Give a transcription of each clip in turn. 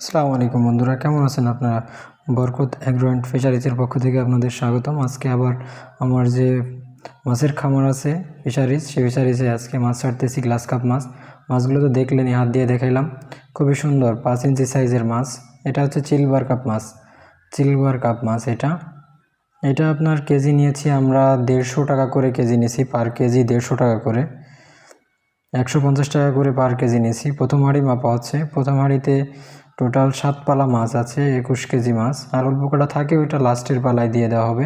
আসসালামু আলাইকুম বন্ধুরা, কেমন আছেন আপনারা? বরকত এগ্রো অ্যান্ড ফিশারিজের পক্ষ থেকে আপনাদের স্বাগতম। আজকে আবার আমার যে মাছের খামার আছে ফিশারিজ, সেই ফিশারিজে আজকে মাছ ছাড়তেছি, গ্লাস কাপ মাছ। মাছগুলো তো দেখলেনই, হাত দিয়ে দেখাইলাম। খুবই সুন্দর 5 ইঞ্চি সাইজের মাছ। এটা হচ্ছে সিলভার কাপ মাছ। সিলভার কাপ মাছ এটা এটা আপনার কেজি নিয়েছি আমরা 150 টাকা করে কেজি নিয়েছি, পার কেজি 150 টাকা করে, 150 টাকা করে পার কেজি নিয়েছি। প্রথম হাঁড়ি মাপা হচ্ছে। প্রথম হাঁড়িতে টোটাল 7 পালা মাছ আছে, 21 কেজি মাছ। আর অল্প কটা থাকে, ওইটা লাস্টের পালায় দিয়ে দেওয়া হবে।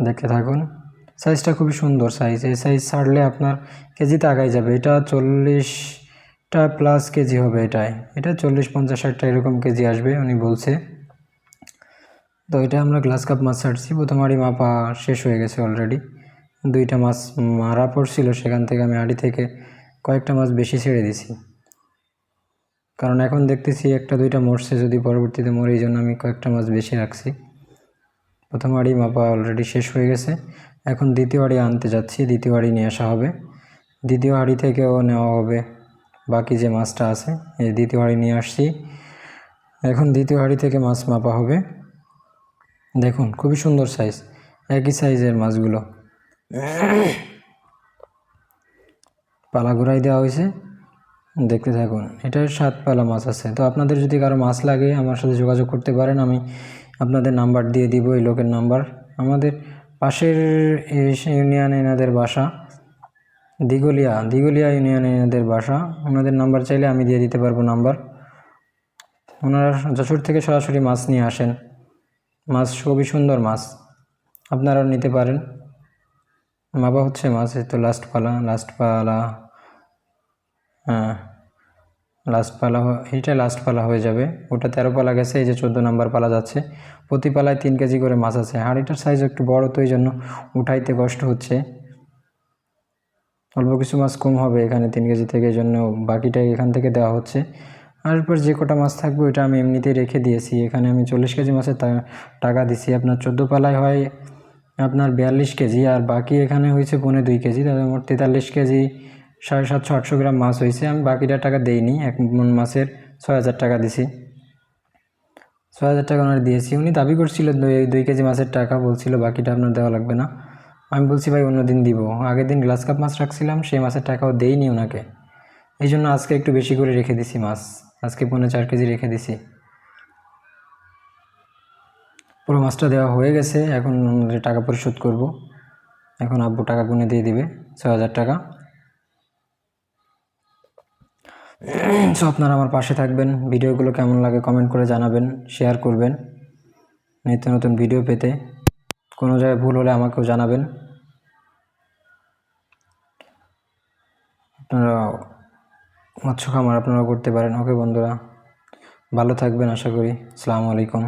দেখতে থাকুন। সাইজটা খুবই সুন্দর সাইজ। এই সাইজ ছাড়লে আপনার কেজিতে আগাই যাবে। এটা 40টা প্লাস কেজি হবে। এটা 40, 50, 60টা এরকম কেজি আসবে উনি বলছে। তো এটা আমরা গ্লাস কাপ মাছ ছাড়ছি। প্রথম হাঁড়ি মাপা শেষ হয়ে গেছে অলরেডি। 2টা মাছ মারা পড়ছিল, সেখান থেকে আমি হাঁড়ি থেকে কয়েকটা মাছ বেশি ছেড়ে দিছি, কারণ এখন দেখতেছি 1-2টা মরছে, যদি পরবর্তীতে মরে, এই জন্য আমি কয়েকটা মাছ বেশি রাখছি। প্রথম হাঁড়ি মাপা অলরেডি শেষ হয়ে গেছে। এখন দ্বিতীয় হাঁড়ি আনতে যাচ্ছি, দ্বিতীয় হাঁড়ি নিয়ে আসা হবে। দ্বিতীয় হাঁড়ি থেকেও নেওয়া হবে বাকি যে মাছটা আছে। এই দ্বিতীয় হাঁড়ি নিয়ে আসছি। এখন দ্বিতীয় হাঁড়ি থেকে মাছ মাপা হবে। দেখুন খুবই সুন্দর সাইজ, একই সাইজের মাছগুলো। পালা ঘুরাই দেওয়া হয়েছে, দেখতে থাকুন। এটার 7 পালা মাছ আছে। তো আপনাদের যদি কারো মাছ লাগে আমার সাথে যোগাযোগ করতে পারেন, আমি আপনাদের নাম্বার দিয়ে দিব, এই লোকের নাম্বার। আমাদের পাশের ইউনিয়নে এনাদের বাসা, দিগলিয়া ইউনিয়নে এনাদের বাসা। ওনাদের নাম্বার চাইলে আমি দিয়ে দিতে পারবো নাম্বার। ওনারা যশোর থেকে সরাসরি মাছ নিয়ে আসেন। মাছ খুবই সুন্দর মাছ, আপনারাও নিতে পারেন। মাপা হচ্ছে মাছ, এই তো লাস্ট পালা। হ্যাঁ, এইটা লাস্ট পালা হয়ে যাবে। ওটা 13 পালা গেছে, এই যে 14 নম্বর পালা যাচ্ছে। প্রতি পালায় 3 কেজি করে মাছ আছে। হাঁড়িটার সাইজ একটু বড়, তো এই জন্য উঠাইতে কষ্ট হচ্ছে। অল্প কিছু মাছ কম হবে এখানে 3 কেজি থেকে, এই জন্য বাকিটা এখান থেকে দেওয়া হচ্ছে। আর এরপর যে কটা মাছ থাকবে ওইটা আমি এমনিতেই রেখে দিয়েছি। এখানে আমি 40 কেজি মাছের টাকা দিছি। আপনার 14 পালায় হয় আপনার 42 কেজি, আর বাকি এখানে হয়েছে 2.5 কেজি, তাহলে মোট 43 কেজি, 750-800 গ্রাম মাছ হয়েছে। আমি বাকিটা টাকা দেইনি, এক মন মাছের 6000 টাকা দিছি। 6000 টাকা ওনার দিয়েছি। উনি দাবি করছিল 2 কেজি মাছের টাকা, বলছিল বাকিটা আপনার দেওয়া লাগবে না। আমি বলছি ভাই অন্য দিন দিব। আগের দিন গ্লাস কাপ মাছ রাখছিলাম, সেই মাছের টাকাও দেইনি ওনাকে। এই জন্য আজকে একটু বেশি করে রেখে দিছি মাছ। আজকে 4.5 কেজি রেখে দিছি। পুরো মাছটা দেওয়া হয়ে গেছে, এখন টাকা পরিশোধ করব। এখন আব্বু টাকা গুনে দিয়ে দিবে, 6000 টাকা। সো আপনারা আমার পাশে থাকবেন। ভিডিওগুলো কেমন লাগে কমেন্ট করে জানাবেন, শেয়ার করবেন নিত্য নতুন ভিডিও পেতে। কোনো জায়গায় ভুল হলে আমাকেও জানাবেন। আপনারা মৎস্য খামার আপনারাও করতে পারেন। ওকে বন্ধুরা, ভালো থাকবেন আশা করি। আসসালামু আলাইকুম।